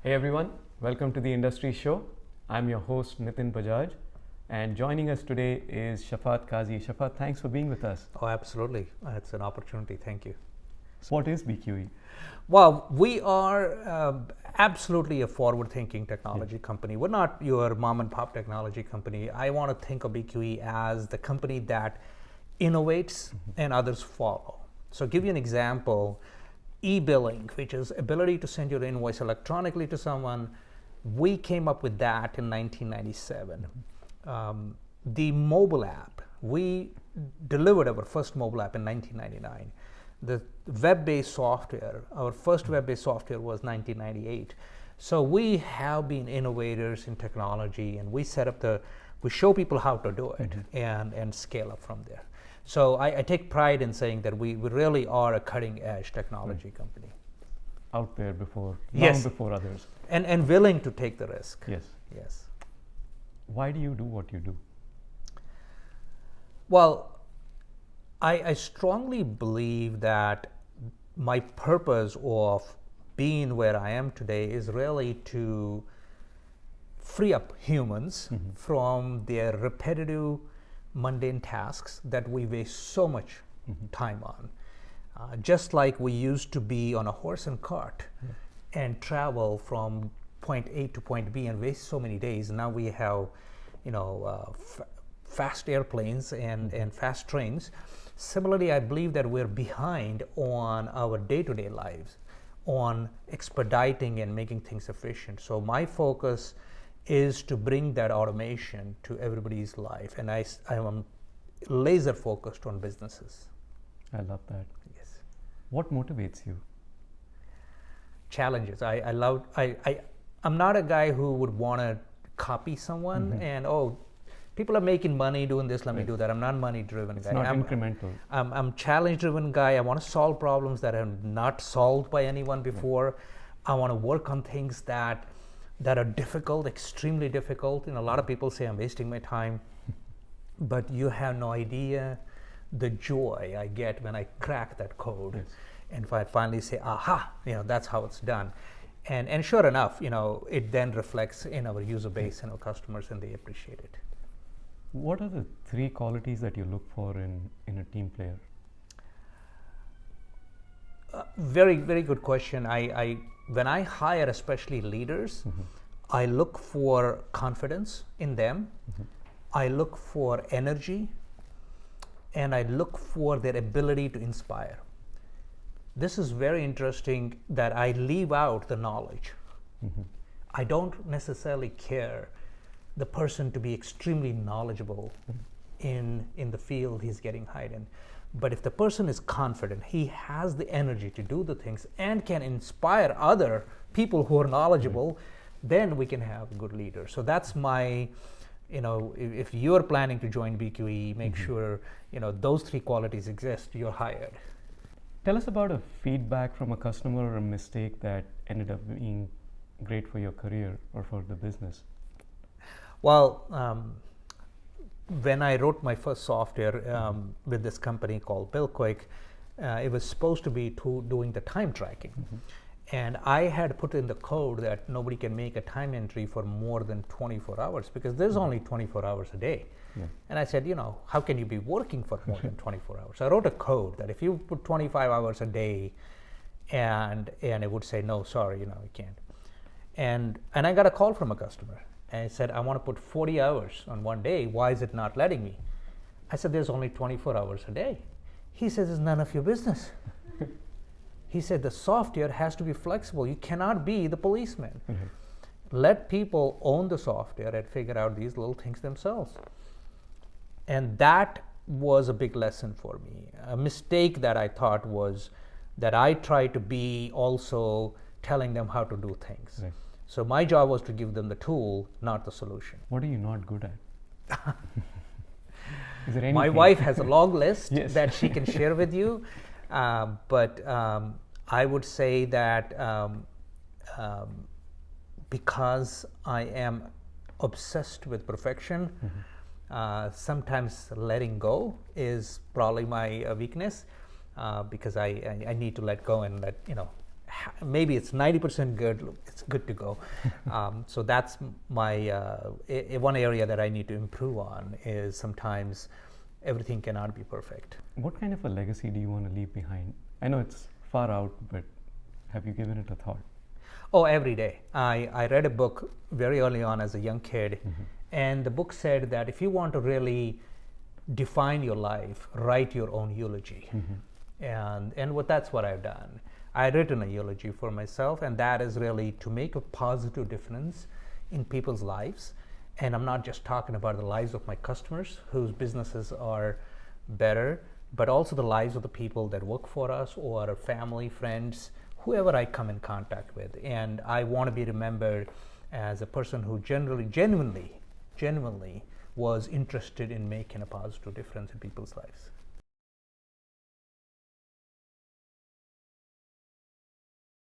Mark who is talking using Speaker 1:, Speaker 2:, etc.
Speaker 1: Hey everyone, welcome to the Industry Show. I'm your host Nitin Bajaj, and joining us today is Shafat Qazi. Shafat, thanks for being with us.
Speaker 2: Oh, absolutely. It's an opportunity. Thank you.
Speaker 1: So what is BQE?
Speaker 2: Well, we are absolutely a forward-thinking technology company. We're not your mom and pop technology company. I want to think of BQE as the company that innovates and others follow. So give you an example, e-billing, which is ability to send your invoice electronically to someone. We came up with that in 1997. The mobile app, we delivered our first mobile app in 1999. The web-based software, our first web-based software was 1998. So we have been innovators in technology, and we show people how to do it and scale up from there. So I take pride in saying that we really are a cutting-edge technology company.
Speaker 1: Out there before,
Speaker 2: Yes.
Speaker 1: long before others.
Speaker 2: And willing to take the risk.
Speaker 1: Yes.
Speaker 2: Yes.
Speaker 1: Why do you do what you do?
Speaker 2: Well, I strongly believe that my purpose of being where I am today is really to free up humans from their repetitive, mundane tasks that we waste so much time on. Just like we used to be on a horse and cart and travel from point A to point B and waste so many days. Now we have, fast airplanes and fast trains. Similarly, I believe that we're behind on our day-to-day lives, on expediting and making things efficient. So my focus is to bring that automation to everybody's life, and I am laser focused on businesses.
Speaker 1: I love that.
Speaker 2: Yes.
Speaker 1: What motivates you?
Speaker 2: Challenges. I'm not a guy who would want to copy someone and people are making money doing this, let me do that. I'm not a money driven guy.
Speaker 1: It's not incremental.
Speaker 2: I'm challenge driven guy. I want to solve problems that are not solved by anyone before. I want to work on things that are difficult, extremely difficult. A lot of people say I'm wasting my time, but you have no idea the joy I get when I crack that code.
Speaker 1: Yes.
Speaker 2: And if I finally say, aha, that's how it's done. And sure enough, it then reflects in our user base and our customers, and they appreciate it.
Speaker 1: What are the 3 qualities that you look for in a team player?
Speaker 2: Very, very good question. When I hire, especially leaders, I look for confidence in them. I look for energy, and I look for their ability to inspire. This is very interesting that I leave out the knowledge. I don't necessarily care the person to be extremely knowledgeable in the field he's getting hired in. But if the person is confident, he has the energy to do the things and can inspire other people who are knowledgeable, then we can have good leaders. So that's my, if you're planning to join BQE, make sure, those 3 qualities exist, you're hired.
Speaker 1: Tell us about a feedback from a customer or a mistake that ended up being great for your career or for the business.
Speaker 2: Well, when I wrote my first software with this company called BillQuick, it was supposed to be doing the time tracking. And I had put in the code that nobody can make a time entry for more than 24 hours because there's only 24 hours a day.
Speaker 1: Yeah.
Speaker 2: And I said, how can you be working for more than 24 hours? I wrote a code that if you put 25 hours a day and it would say, no, sorry, you can't. And I got a call from a customer. And I said, I want to put 40 hours on one day. Why is it not letting me? I said, there's only 24 hours a day. He says, it's none of your business. He said, the software has to be flexible. You cannot be the policeman. Let people own the software and figure out these little things themselves. And that was a big lesson for me. A mistake that I thought was that I tried to be also telling them how to do things.
Speaker 1: Right.
Speaker 2: So my job was to give them the tool, not the solution.
Speaker 1: What are you not good at? Is there anything?
Speaker 2: My wife has a long list
Speaker 1: Yes.
Speaker 2: that she can share with you, but I would say that because I am obsessed with perfection, sometimes letting go is probably my weakness, because I need to let go and maybe it's 90% good, it's good to go. So that's my one area that I need to improve on is sometimes everything cannot be perfect.
Speaker 1: What kind of a legacy do you want to leave behind? I know it's far out, but have you given it a thought?
Speaker 2: Oh, every day. I read a book very early on as a young kid, and the book said that if you want to really define your life, write your own eulogy. And that's what I've done. I've written a eulogy for myself, and that is really to make a positive difference in people's lives. And I'm not just talking about the lives of my customers whose businesses are better, but also the lives of the people that work for us or our family, friends, whoever I come in contact with. And I want to be remembered as a person who genuinely was interested in making a positive difference in people's lives.